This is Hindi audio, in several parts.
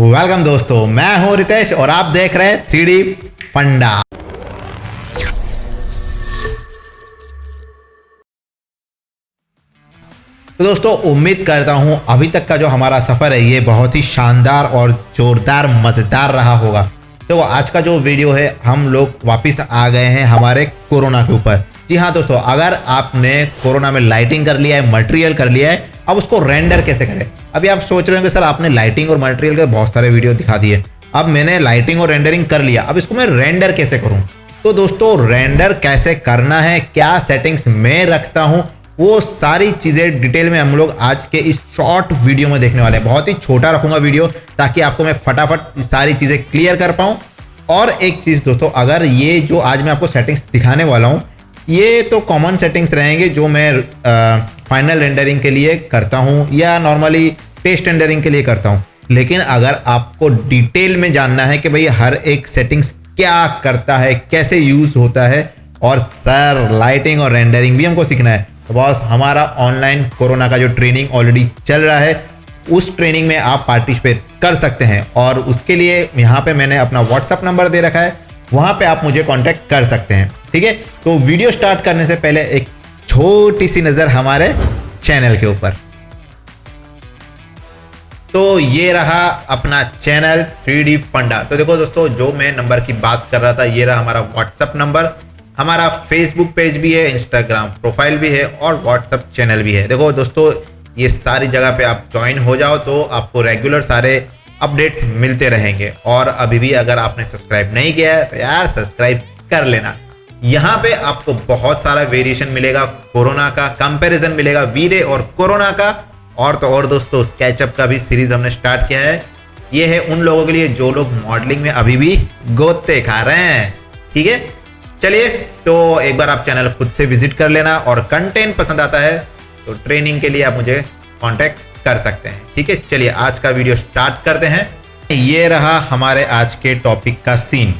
वेलकम दोस्तों, मैं हूं रितेश और आप देख रहे हैं 3D फंडा। तो दोस्तों उम्मीद करता हूं अभी तक का जो हमारा सफ़र है ये बहुत ही शानदार और ज़ोरदार मज़ेदार रहा होगा। तो आज का जो वीडियो है हम लोग वापस आ गए हैं हमारे कोरोना के ऊपर। जी हाँ दोस्तों, अगर आपने कोरोना में लाइटिंग कर लिया है, मटेरियल कर लिया है, अब उसको रेंडर कैसे करें। अभी आप सोच रहे होंगे सर आपने लाइटिंग और मटेरियल के बहुत सारे वीडियो दिखा दिए, अब मैंने लाइटिंग और रेंडरिंग कर लिया, अब इसको मैं रेंडर कैसे करूं। तो दोस्तों रेंडर कैसे करना है, क्या सेटिंग्स मैं रखता हूं, वो सारी चीज़ें डिटेल में हम लोग आज के इस शॉर्ट वीडियो में देखने वाले हैं। बहुत ही छोटा रखूंगा वीडियो ताकि आपको मैं फटाफट सारी चीज़ें क्लियर कर पाऊँ। और एक चीज़ दोस्तों, अगर ये जो आज मैं आपको सेटिंग्स दिखाने वाला हूँ ये तो कॉमन सेटिंग्स रहेंगे जो मैं फाइनल रेंडरिंग के लिए करता हूँ या नॉर्मली टेस्ट रेंडरिंग के लिए करता हूँ। लेकिन अगर आपको डिटेल में जानना है कि भाई हर एक सेटिंग्स क्या करता है, कैसे यूज़ होता है, और सर लाइटिंग और रेंडरिंग भी हमको सीखना है, तो बॉस हमारा ऑनलाइन कोरोना का जो ट्रेनिंग ऑलरेडी चल रहा है उस ट्रेनिंग में आप पार्टिसिपेट कर सकते हैं। और उसके लिए यहाँ पे मैंने अपना व्हाट्सअप नंबर दे रखा है, वहाँ पे आप मुझे कांटेक्ट कर सकते हैं। ठीक है, तो वीडियो स्टार्ट करने से पहले एक छोटी सी नज़र हमारे चैनल के ऊपर। तो ये रहा अपना चैनल 3D फंडा। तो देखो दोस्तों, जो मैं नंबर की बात कर रहा था ये रहा हमारा व्हाट्सअप नंबर, हमारा फेसबुक पेज भी है, इंस्टाग्राम प्रोफाइल भी है और व्हाट्सअप चैनल भी है। देखो दोस्तों, ये सारी जगह पे आप ज्वाइन हो जाओ तो आपको रेगुलर सारे अपडेट्स मिलते रहेंगे। और अभी भी अगर आपने सब्सक्राइब नहीं किया है तो यार सब्सक्राइब कर लेना। यहाँ पे आपको बहुत सारा वेरिएशन मिलेगा, कोरोना का कंपैरिजन मिलेगा वीरे और कोरोना का। और तो और दोस्तों, स्केचअप का भी सीरीज हमने स्टार्ट किया है। ये है उन लोगों के लिए जो लोग मॉडलिंग में अभी भी गोते खा रहे हैं। ठीक है, चलिए तो एक बार आप चैनल खुद से विजिट कर लेना, और कंटेंट पसंद आता है तो ट्रेनिंग के लिए आप मुझे कांटेक्ट कर सकते हैं। ठीक है, चलिए आज का वीडियो स्टार्ट करते हैं। ये रहा हमारे आज के टॉपिक का सीन।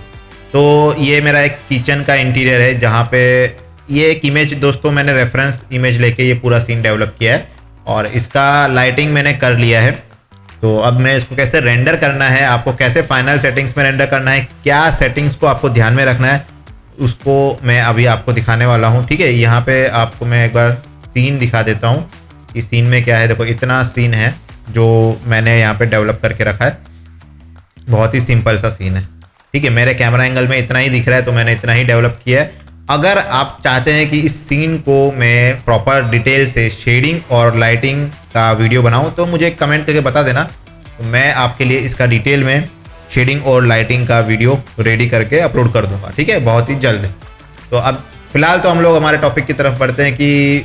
तो ये मेरा एक किचन का इंटीरियर है जहाँ पे ये एक इमेज दोस्तों मैंने रेफरेंस इमेज लेके ये पूरा सीन डेवलप किया है और इसका लाइटिंग मैंने कर लिया है। तो अब मैं इसको कैसे रेंडर करना है, आपको कैसे फाइनल सेटिंग्स में रेंडर करना है, क्या सेटिंग्स को आपको ध्यान में रखना है, उसको मैं अभी आपको दिखाने वाला हूँ। ठीक है, यहाँ पे आपको मैं एक बार सीन दिखा देता हूँ कि सीन में क्या है। देखो इतना सीन है जो मैंने यहाँ पे डेवलप करके रखा है, बहुत ही सिंपल सा सीन है। ठीक है, मेरे कैमरा एंगल में इतना ही दिख रहा है तो मैंने इतना ही डेवलप किया है। अगर आप चाहते हैं कि इस सीन को मैं प्रॉपर डिटेल से शेडिंग और लाइटिंग का वीडियो बनाऊं तो मुझे कमेंट करके बता देना, तो मैं आपके लिए इसका डिटेल में शेडिंग और लाइटिंग का वीडियो रेडी करके अपलोड कर दूंगा। ठीक है, बहुत ही जल्द। तो अब फिलहाल तो हम लोग हमारे टॉपिक की तरफ बढ़ते हैं कि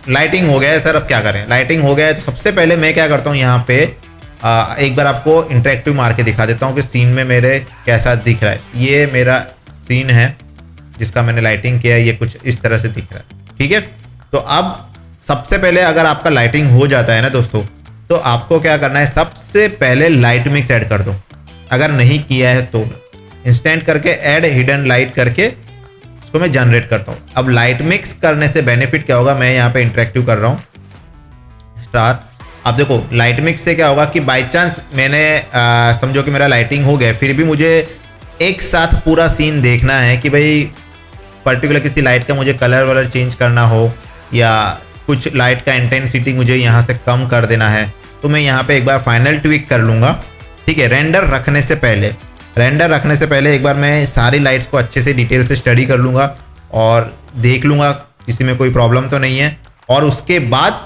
लाइटिंग हो गया है सर, अब क्या करें। लाइटिंग हो गया है तो सबसे पहले मैं क्या करता हूँ, यहाँ पे एक बार आपको इंटरेक्टिव मार के दिखा देता हूँ कि सीन में मेरे कैसा दिख रहा है। ये मेरा सीन है जिसका मैंने लाइटिंग किया है, ये कुछ इस तरह से दिख रहा है। ठीक है, तो अब सबसे पहले अगर आपका लाइटिंग हो जाता है ना दोस्तों, तो आपको क्या करना है, सबसे पहले लाइट मिक्स ऐड कर दो। अगर नहीं किया है तो इंस्टेंट करके ऐड हिडन लाइट करके इसको मैं जनरेट करता हूँ। अब लाइट मिक्स करने से बेनिफिट क्या होगा, मैं यहाँ पे इंटरेक्टिव कर रहा हूँ स्टार्ट। अब देखो लाइट मिक्स से क्या होगा कि बाई चांस मैंने समझो कि मेरा लाइटिंग हो गया, फिर भी मुझे एक साथ पूरा सीन देखना है कि भाई पर्टिकुलर किसी लाइट का मुझे कलर वलर चेंज करना हो या कुछ लाइट का इंटेंसिटी मुझे यहाँ से कम कर देना है, तो मैं यहाँ पे एक बार फाइनल ट्विक कर लूँगा। ठीक है, रेंडर रखने से पहले एक बार मैं सारी लाइट्स को अच्छे से डिटेल से स्टडी कर लूँगा और देख लूँगा किसी में कोई प्रॉब्लम तो नहीं है, और उसके बाद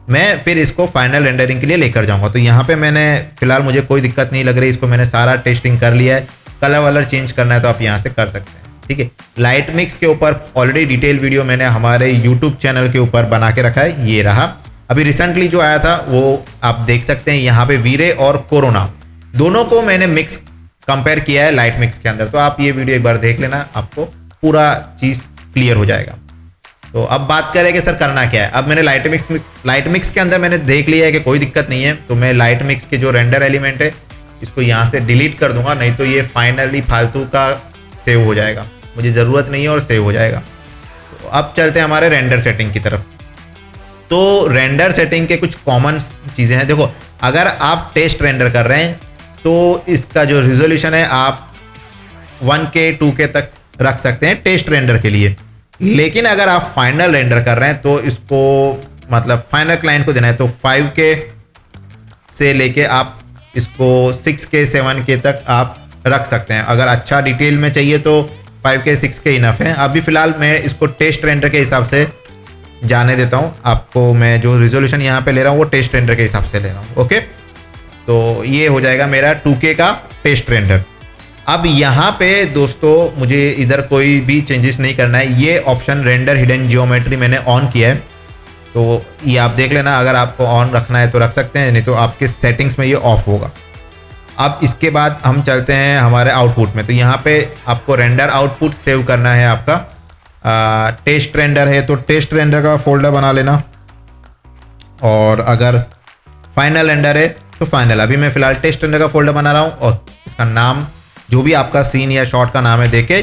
मैं फिर इसको फाइनल रेंडरिंग के लिए लेकर जाऊँगा। तो यहाँ पे मैंने फिलहाल मुझे कोई दिक्कत नहीं लग रही, इसको मैंने सारा टेस्टिंग कर लिया है। कलर वलर चेंज करना है तो आप यहाँ से कर सकते हैं। ठीक है, लाइट मिक्स के ऊपर ऑलरेडी डिटेल वीडियो मैंने हमारे यूट्यूब चैनल के ऊपर बना के रखा है, ये रहा। अभी रिसेंटली जो आया था वो आप देख सकते हैं, यहाँ पे वीरे और कोरोना दोनों को मैंने मिक्स कंपेयर किया है लाइट मिक्स के अंदर। तो आप ये वीडियो एक बार देख लेना, आपको पूरा चीज़ क्लियर हो जाएगा। तो अब बात करें कि सर करना क्या है। अब मैंने लाइट मिक्स के अंदर मैंने देख लिया है कि कोई दिक्कत नहीं है, तो मैं लाइट मिक्स के जो रेंडर एलिमेंट है इसको यहाँ से डिलीट कर दूंगा, नहीं तो ये फाइनली फालतू का सेव हो जाएगा, मुझे ज़रूरत नहीं है और सेव हो जाएगा। तो अब चलते हैं हमारे रेंडर सेटिंग की तरफ। तो रेंडर सेटिंग के कुछ कॉमन चीज़ें हैं। देखो अगर आप टेस्ट रेंडर कर रहे हैं तो इसका जो रिजोल्यूशन है आप 1K 2K तक रख सकते हैं टेस्ट रेंडर के लिए। लेकिन अगर आप फाइनल रेंडर कर रहे हैं तो इसको मतलब फाइनल क्लाइंट को देना है तो 5K से लेके आप इसको 6K 7K तक आप रख सकते हैं। अगर अच्छा डिटेल में चाहिए तो 5K 6K इनफ है। अभी फ़िलहाल मैं इसको टेस्ट रेंडर के हिसाब से जाने देता हूँ आपको। मैं जो रिजोल्यूशन यहाँ पे ले रहा हूँ वो टेस्ट रेंडर के हिसाब से ले रहा हूँ। ओके, तो ये हो जाएगा मेरा 2K का टेस्ट रेंडर। अब यहाँ पे दोस्तों मुझे इधर कोई भी चेंजेस नहीं करना है। ये ऑप्शन रेंडर हिडन जियोमेट्री मैंने ऑन किया है, तो ये आप देख लेना। अगर आपको ऑन रखना है तो रख सकते हैं, नहीं तो आपके सेटिंग्स में ये ऑफ होगा। अब इसके बाद हम चलते हैं हमारे आउटपुट में। तो यहाँ पे आपको रेंडर आउटपुट सेव करना है आपका। टेस्ट रेंडर है तो टेस्ट रेंडर का फोल्डर बना लेना, और अगर फाइनल रेंडर है तो फाइनल। अभी मैं फ़िलहाल टेस्ट रेंडर का फोल्डर बना रहा हूँ, और इसका नाम जो भी आपका सीन या शॉट का नाम है देके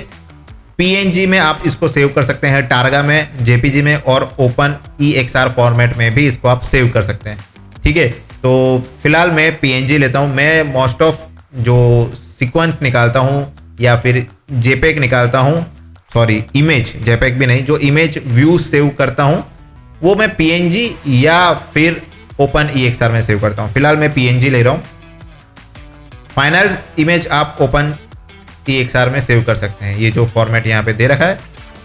PNG में आप इसको सेव कर सकते हैं, टारगा में, JPG में, और ओपन EXR फॉर्मेट में भी इसको आप सेव कर सकते हैं। ठीक है, तो फिलहाल मैं PNG लेता हूँ। मैं मोस्ट ऑफ जो सीक्वेंस निकालता हूँ या फिर JPEG निकालता हूँ, सॉरी इमेज, JPEG भी नहीं, जो इमेज व्यू सेव करता हूँ वो मैं PNG या फिर ओपन EXR में सेव करता हूँ। फिलहाल मैं PNG ले रहा हूँ। फाइनल इमेज आप ओपन EXR में सेव कर सकते हैं। ये जो फॉर्मेट यहाँ पे दे रखा है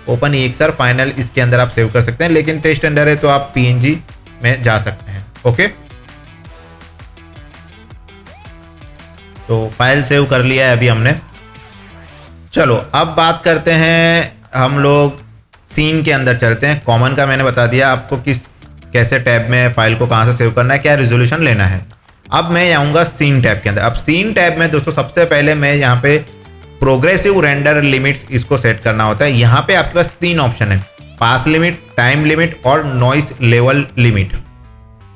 ओपन EXR फाइनल, इसके अंदर आप सेव कर सकते हैं। लेकिन टेस्ट रेंडर है तो आप PNG में जा सकते हैं। ओके, तो फाइल सेव कर लिया है अभी हमने। चलो अब बात करते हैं, हम लोग सीन के अंदर चलते हैं। कॉमन का मैंने बता दिया आपको किस कैसे टैब में फाइल को कहाँ से सेव करना है, क्या रेजोल्यूशन लेना है। अब मैं जाऊँगा सीन टैब के अंदर। अब सीन टैब में दोस्तों सबसे पहले मैं यहाँ पे प्रोग्रेसिव रेंडर लिमिट्स इसको सेट करना होता है। यहाँ पे आपके पास 3 ऑप्शन है, पास लिमिट, टाइम लिमिट और नॉइस लेवल लिमिट।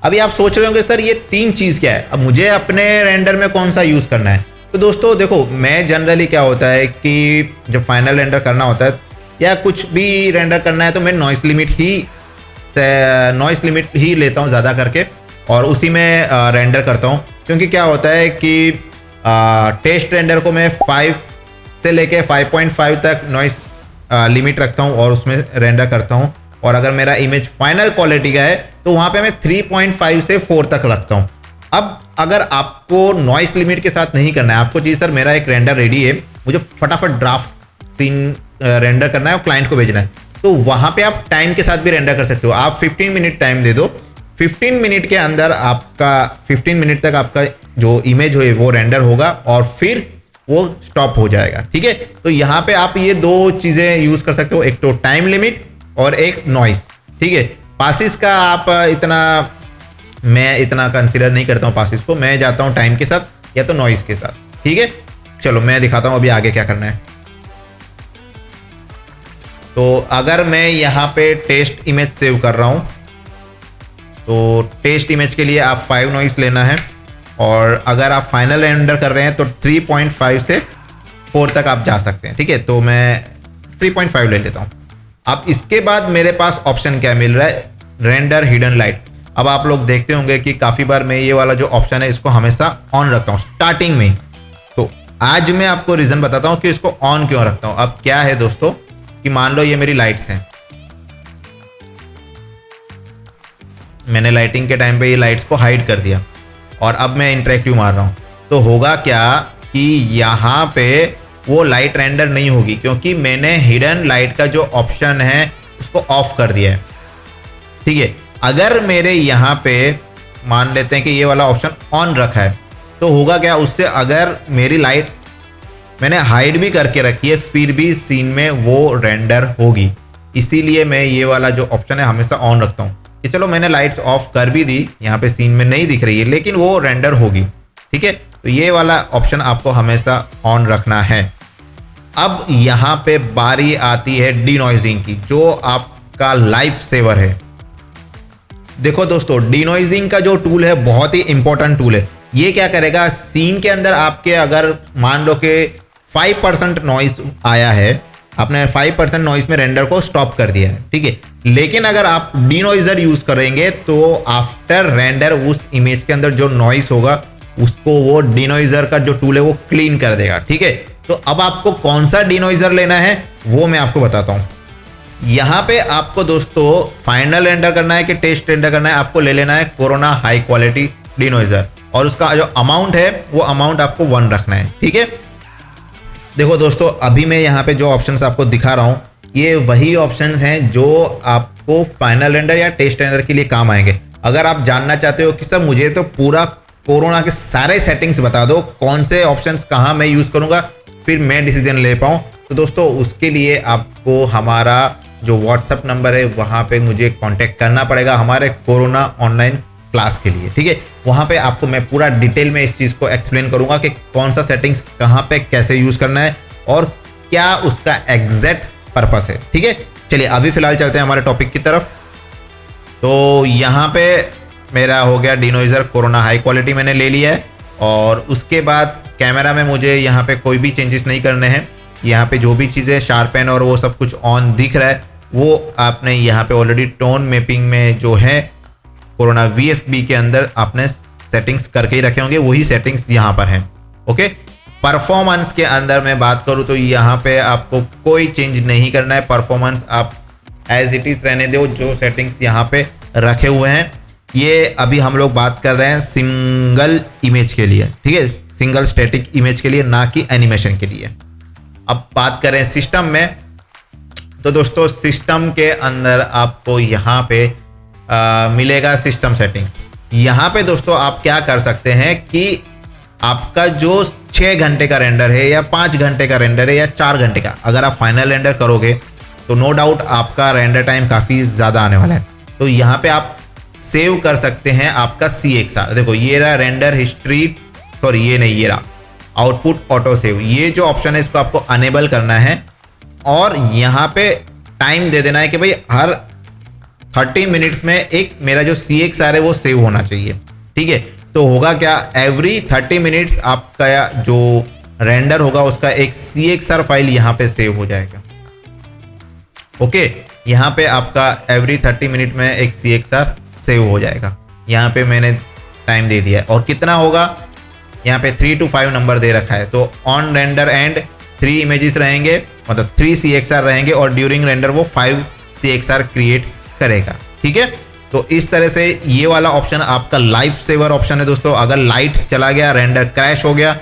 अभी आप सोच रहे होंगे सर ये 3 चीज़ क्या है, अब मुझे अपने रेंडर में कौन सा यूज़ करना है। तो दोस्तों देखो, मैं जनरली क्या होता है कि जब फाइनल रेंडर करना होता है या कुछ भी रेंडर करना है तो मैं नॉइस लिमिट ही लेता हूँ ज़्यादा करके, और उसी में रेंडर करता हूँ। क्योंकि क्या होता है कि टेस्ट रेंडर को मैं 5 से लेके 5.5 तक नॉइस लिमिट रखता हूँ और उसमें रेंडर करता हूँ। और अगर मेरा इमेज फाइनल क्वालिटी का है तो वहाँ पे मैं 3.5 से 4 तक रखता हूँ। अब अगर आपको नॉइस लिमिट के साथ नहीं करना है, आपको चाहिए सर मेरा एक रेंडर रेडी है, मुझे फटाफट ड्राफ्ट सीन रेंडर करना है और क्लाइंट को भेजना है, तो वहाँ पे आप टाइम के साथ भी रेंडर कर सकते हो। आप 15 मिनट टाइम दे दो, 15 मिनट के अंदर आपका 15 मिनट तक आपका जो इमेज हो वो रेंडर होगा और फिर वो स्टॉप हो जाएगा। ठीक है, तो यहाँ पे आप ये 2 चीज़ें यूज़ कर सकते हो, एक तो टाइम लिमिट और एक नॉइस। ठीक है, पासिस का आप मैं इतना कंसीडर नहीं करता हूँ पासिस को, मैं जाता हूँ टाइम के साथ या तो नॉइस के साथ। ठीक है, चलो मैं दिखाता हूँ अभी आगे क्या करना है। तो अगर मैं यहाँ पे टेस्ट इमेज सेव कर रहा हूँ तो टेस्ट इमेज के लिए आप 5 नॉइस लेना है, और अगर आप फाइनल रेंडर कर रहे हैं तो 3.5 से 4 तक आप जा सकते हैं। ठीक है, तो मैं 3.5 ले लेता हूँ। अब इसके बाद मेरे पास ऑप्शन क्या मिल रहा है, रेंडर हिडन लाइट। अब आप लोग देखते होंगे कि काफ़ी बार मैं ये वाला जो ऑप्शन है इसको हमेशा ऑन रखता हूँ स्टार्टिंग में। तो आज मैं आपको रीज़न बताता हूँ कि इसको ऑन क्यों रखता हूँ। अब क्या है दोस्तों कि मान लो ये मेरी लाइट्स हैं, मैंने लाइटिंग के टाइम पे ये लाइट्स को हाइड कर दिया और अब मैं इंटरेक्टिव मार रहा हूँ, तो होगा क्या कि यहाँ पे वो लाइट रेंडर नहीं होगी क्योंकि मैंने हिडन लाइट का जो ऑप्शन है उसको ऑफ कर दिया है। ठीक है, अगर मेरे यहाँ पे मान लेते हैं कि ये वाला ऑप्शन ऑन रखा है तो होगा क्या, उससे अगर मेरी लाइट मैंने हाइड भी करके रखी है फिर भी सीन में वो रेंडर होगी। इसीलिए मैं ये वाला जो ऑप्शन है हमेशा ऑन रखता हूँ कि चलो मैंने लाइट्स ऑफ कर भी दी, यहाँ पे सीन में नहीं दिख रही है लेकिन वो रेंडर होगी। ठीक है, तो ये वाला ऑप्शन आपको हमेशा ऑन रखना है। अब यहाँ पे बारी आती है डीनॉइजिंग की, जो आपका लाइफ सेवर है। देखो दोस्तों, डीनॉइजिंग का जो टूल है बहुत ही इंपॉर्टेंट टूल है। ये क्या करेगा, सीन के अंदर आपके अगर मान लो कि 5% नॉइस आया है, आपने 5% नॉइस में रेंडर को स्टॉप कर दिया है। ठीक है, लेकिन अगर आप डीनॉइजर यूज करेंगे तो आफ्टर रेंडर उस इमेज के अंदर जो नॉइस होगा उसको वो डिनोइजर का जो टूल है वो क्लीन कर देगा। ठीक है, तो अब आपको कौन सा डिनोइजर लेना है वो मैं आपको बताता हूँ। यहाँ पे आपको दोस्तों फाइनल रेंडर करना है कि टेस्ट रेंडर करना है, आपको ले लेना है कोरोना हाई क्वालिटी डिनोइजर, और उसका जो अमाउंट है वो अमाउंट आपको 1 रखना है। ठीक है, देखो दोस्तों अभी मैं यहाँ पे जो ऑप्शंस आपको दिखा रहा हूँ ये वही ऑप्शंस हैं जो आपको फाइनल रेंडर या टेस्ट रेंडर के लिए काम आएंगे। अगर आप जानना चाहते हो कि सर मुझे तो पूरा कोरोना के सारे सेटिंग्स बता दो, कौन से ऑप्शंस कहाँ मैं यूज़ करूँगा फिर मैं डिसीजन ले पाऊँ, तो दोस्तों उसके लिए आपको हमारा जो व्हाट्सअप नंबर है वहाँ पे मुझे कांटेक्ट करना पड़ेगा हमारे कोरोना ऑनलाइन क्लास के लिए। ठीक है, वहाँ पे आपको मैं पूरा डिटेल में इस चीज़ को एक्सप्लेन करूँगा कि कौन सा सेटिंग्स कहाँ पे कैसे यूज़ करना है और क्या उसका एग्जैक्ट पर्पस है। ठीक है, चलिए अभी फिलहाल चलते हैं हमारे टॉपिक की तरफ। तो यहाँ पे मेरा हो गया डिनोइजर कोरोना हाई क्वालिटी मैंने ले लिया है, और उसके बाद कैमरा में मुझे यहाँ पे कोई भी चेंजेस नहीं करने हैं। यहाँ पे जो भी चीज़ें शार्पन और वो सब कुछ ऑन दिख रहा है वो आपने यहाँ पे ऑलरेडी टोन मैपिंग में जो है कोरोना VFB के अंदर आपने सेटिंग्स करके ही रखे होंगे, वही सेटिंग्स यहाँ पर हैं। ओके, परफॉर्मेंस के अंदर मैं बात करूँ तो यहाँ पे आपको कोई चेंज नहीं करना है, परफॉर्मेंस आप एज इट इज़ रहने दो जो सेटिंग्स यहाँ पे रखे हुए हैं। ये अभी हम लोग बात कर रहे हैं सिंगल इमेज के लिए, ठीक है, सिंगल स्टैटिक इमेज के लिए, ना कि एनिमेशन के लिए। अब बात करें सिस्टम में, तो दोस्तों सिस्टम के अंदर आपको यहाँ पे मिलेगा सिस्टम सेटिंग्स। यहाँ पे दोस्तों आप क्या कर सकते हैं कि आपका जो 6 घंटे का रेंडर है या 5 घंटे का रेंडर है या 4 घंटे का, अगर आप फाइनल रेंडर करोगे तो नो डाउट आपका रेंडर टाइम काफ़ी ज़्यादा आने वाला है। तो यहाँ पे आप सेव कर सकते हैं आपका CXR। देखो ये रहा रेंडर हिस्ट्री, सॉरी ये नहीं, ये रहा आउटपुट ऑटो सेव। ये जो ऑप्शन है इसको आपको अनेबल करना है और यहाँ पे टाइम दे देना है कि भाई हर 30 मिनट्स में एक मेरा जो CXR है वो सेव होना चाहिए। ठीक है, तो होगा क्या, एवरी 30 मिनट्स आपका जो रेंडर होगा उसका एक CXR फाइल यहाँ पे सेव हो जाएगा। ओके, यहाँ पे आपका एवरी 30 मिनट में एक CXR सेव हो जाएगा। यहाँ पे मैंने टाइम दे दिया है और कितना होगा, यहाँ पे 3 to 5 नंबर दे रखा है। तो ऑन रेंडर एंड 3 इमेजेस रहेंगे, मतलब 3 CXR रहेंगे और ड्यूरिंग रेंडर वो 5 CXR क्रिएट करेगा। ठीक है, तो इस तरह से ये वाला ऑप्शन आपका लाइफ सेवर ऑप्शन है दोस्तों। अगर लाइट चला गया, रेंडर क्रैश हो गया,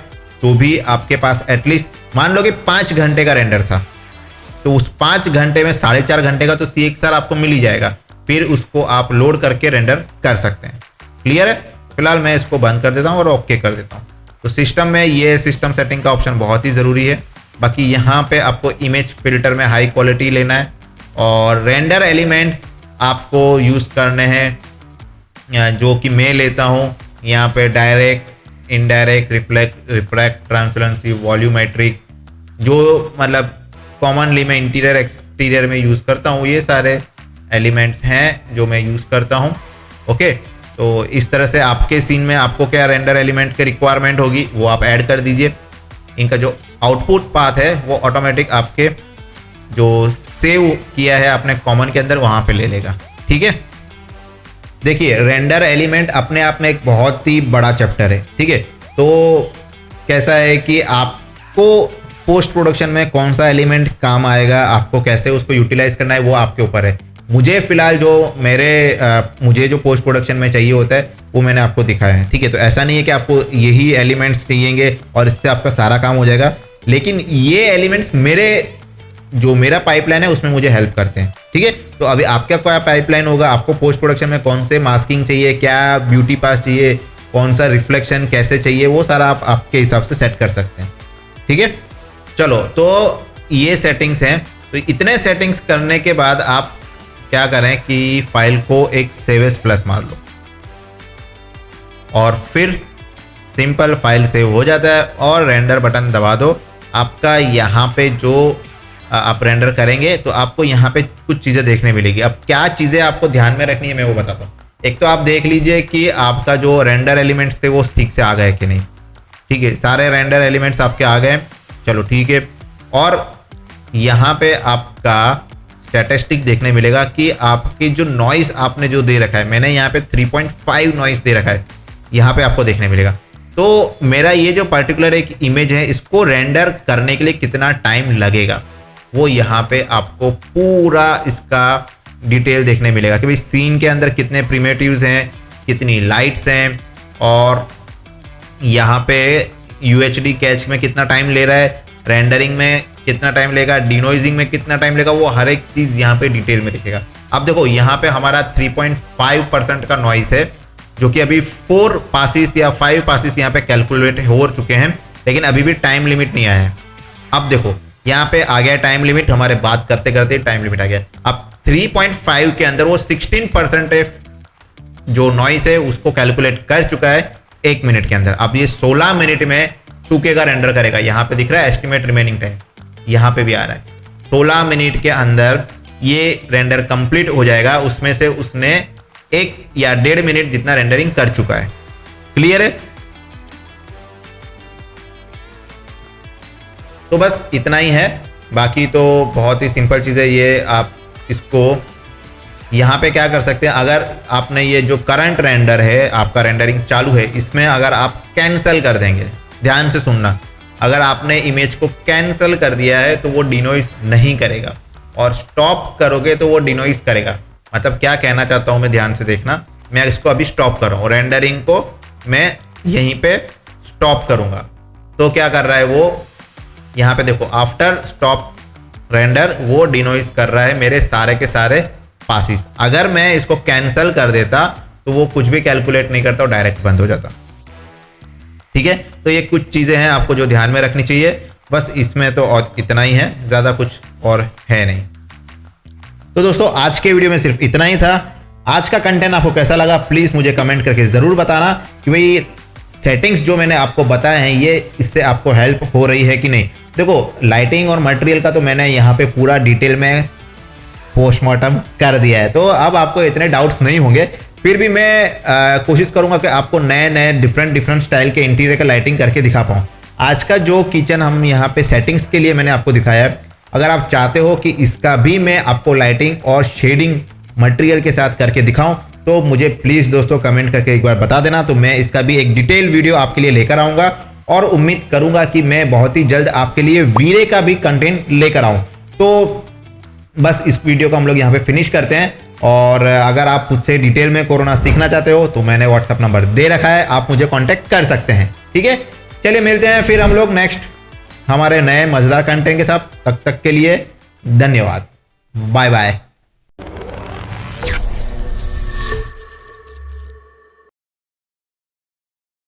तो भी आपके पास एटलीस्ट मान लो कि 5 घंटे का रेंडर था तो उस 5 घंटे में 4.5 घंटे का तो CXR आपको मिल ही जाएगा, फिर उसको आप लोड करके रेंडर कर सकते हैं। क्लियर है, फिलहाल मैं इसको बंद कर देता हूँ और ओके कर देता हूँ। तो सिस्टम में ये सिस्टम सेटिंग का ऑप्शन बहुत ही ज़रूरी है। बाकी यहाँ पे आपको इमेज फिल्टर में हाई क्वालिटी लेना है और रेंडर एलिमेंट आपको यूज़ करने हैं जो कि मैं लेता हूँ यहाँ पे direct, indirect, refract, transparency, volumetric, जो मतलब कॉमनली मैं इंटीरियर एक्सटीरियर में यूज़ करता हूँ, ये सारे एलिमेंट्स हैं जो मैं यूज़ करता हूँ। ओके, तो इस तरह से आपके सीन में आपको क्या रेंडर एलिमेंट की रिक्वायरमेंट होगी वो आप ऐड कर दीजिए। इनका जो आउटपुट पाथ है वो ऑटोमेटिक आपके जो सेव किया है आपने कॉमन के अंदर वहाँ पे ले लेगा। ठीक है, देखिए रेंडर एलिमेंट अपने आप में एक बहुत ही बड़ा चैप्टर है। ठीक है, तो कैसा है कि आपको पोस्ट प्रोडक्शन में कौन सा एलिमेंट काम आएगा, आपको कैसे उसको यूटिलाइज करना है वो आपके ऊपर है। मुझे फिलहाल जो मुझे जो पोस्ट प्रोडक्शन में चाहिए होता है वो मैंने आपको दिखाया है। ठीक है, तो ऐसा नहीं है कि आपको यही एलिमेंट्स चाहिएंगे और इससे आपका सारा काम हो जाएगा, लेकिन ये एलिमेंट्स मेरा पाइपलाइन है उसमें मुझे हेल्प करते हैं। ठीक है, तो अभी आपका क्या पाइपलाइन होगा, आपको पोस्ट प्रोडक्शन में कौन से मास्किंग चाहिए, क्या ब्यूटी पास चाहिए, कौन सा रिफ्लेक्शन कैसे चाहिए, वो सारा आप आपके हिसाब से सेट कर सकते हैं। ठीक है, चलो तो ये सेटिंग्स हैं। तो इतने सेटिंग्स करने के बाद आप क्या करें कि फाइल को एक सेव एज प्लस मार लो और फिर सिंपल फाइल सेव हो जाता है और रेंडर बटन दबा दो। आपका यहाँ पे जो आप रेंडर करेंगे तो आपको यहाँ पे कुछ चीज़ें देखने मिलेगी। अब क्या चीज़ें आपको ध्यान में रखनी है मैं वो बताता हूँ। एक तो आप देख लीजिए कि आपका जो रेंडर एलिमेंट्स थे वो ठीक से आ गए कि नहीं। ठीक है, सारे रेंडर एलिमेंट्स आपके आ गए, चलो ठीक है। और यहाँ पे आपका स्टैटिस्टिक देखने मिलेगा कि आपकी जो नॉइस आपने जो दे रखा है, मैंने यहाँ पे 3.5 नॉइस दे रखा है, यहाँ पे आपको देखने मिलेगा। तो मेरा ये जो पर्टिकुलर एक इमेज है इसको रेंडर करने के लिए कितना टाइम लगेगा वो यहाँ पे आपको पूरा इसका डिटेल देखने मिलेगा कि भाई सीन के अंदर कितने प्रिमिटिव्स हैं, कितनी लाइट्स हैं, और यहाँ पे UHD कैच में कितना टाइम ले रहा है, रेंडरिंग में कितना टाइम लेगा, डिनोइजिंग में कितना टाइम लेगा, वो हर एक चीज़ यहाँ पे डिटेल में दिखेगा। अब देखो यहाँ पे हमारा 3.5% का नॉइस है जो कि अभी 4 पासिस या 5 पासिस यहाँ पे कैलकुलेट हो चुके हैं, लेकिन अभी भी टाइम लिमिट नहीं आया है। अब देखो यहाँ पे आ गया टाइम लिमिट, हमारे बात करते करते टाइम लिमिट आ गया। अब 3.5 के अंदर वो 16% जो नॉइस है उसको कैलकुलेट कर चुका है 1 मिनट के अंदर। अब ये 16 मिनट में 2K का रेंडर करेगा। यहाँ पे दिख रहा है एस्टिमेट रिमेनिंग टाइम, यहाँ पे भी आ रहा है 16 मिनट के अंदर ये रेंडर कंप्लीट हो जाएगा। उसमें से उसने 1 या 1.5 मिनट जितना रेंडरिंग कर चुका है। क्लियर है? तो बस इतना ही है, बाकी तो बहुत ही सिंपल चीज़ है ये। आप इसको यहाँ पे क्या कर सकते हैं, अगर आपने ये जो करंट रेंडर है, आपका रेंडरिंग चालू है, इसमें अगर आप कैंसिल कर देंगे, ध्यान से सुनना, अगर आपने इमेज को कैंसिल कर दिया है तो वो डिनोइस नहीं करेगा, और स्टॉप करोगे तो वो डिनोइस करेगा। मतलब क्या कहना चाहता हूँ मैं, ध्यान से देखना। मैं इसको अभी स्टॉप कर रहा हूँ, रेंडरिंग को मैं यहीं पे स्टॉप करूँगा, तो क्या कर रहा है वो, यहाँ पे देखो आफ्टर स्टॉप रेंडर वो डिनोइस कर रहा है मेरे सारे के सारे पासिस। अगर मैं इसको कैंसिल कर देता तो वो कुछ भी कैलकुलेट नहीं करता और डायरेक्ट बंद हो जाता। ठीक है, तो ये कुछ चीज़ें हैं आपको जो ध्यान में रखनी चाहिए। बस इसमें तो और इतना ही है, ज़्यादा कुछ और है नहीं। तो दोस्तों आज के वीडियो में सिर्फ इतना ही था। आज का कंटेंट आपको कैसा लगा प्लीज़ मुझे कमेंट करके ज़रूर बताना कि भाई सेटिंग्स जो मैंने आपको बताए हैं ये इससे आपको हेल्प हो रही है कि नहीं। देखो लाइटिंग और मटेरियल का तो मैंने यहाँ पे पूरा डिटेल में पोस्टमार्टम कर दिया है, तो अब आपको इतने डाउट्स नहीं होंगे। फिर भी मैं कोशिश करूँगा कि आपको नए नए डिफरेंट स्टाइल के इंटीरियर का लाइटिंग करके दिखा पाऊँ। आज का जो किचन हम यहाँ पे सेटिंग्स के लिए मैंने आपको दिखाया है, अगर आप चाहते हो कि इसका भी मैं आपको लाइटिंग और शेडिंग मटेरियल के साथ करके दिखाऊं तो मुझे प्लीज़ दोस्तों कमेंट करके एक बार बता देना, तो मैं इसका भी एक डिटेल वीडियो आपके लिए लेकर आऊँगा, और उम्मीद करूँगा कि मैं बहुत ही जल्द आपके लिए वीरे का भी कंटेंट लेकर आऊँ। तो बस इस वीडियो को हम लोग यहाँ पे फिनिश करते हैं, और अगर आप मुझसे डिटेल में कोरोना सीखना चाहते हो तो मैंने व्हाट्सअप नंबर दे रखा है, आप मुझे कॉन्टैक्ट कर सकते हैं। ठीक है, चलिए मिलते हैं फिर हम लोग नेक्स्ट हमारे नए मज़ेदार कंटेंट के साथ। तब तक के लिए धन्यवाद, बाय बाय।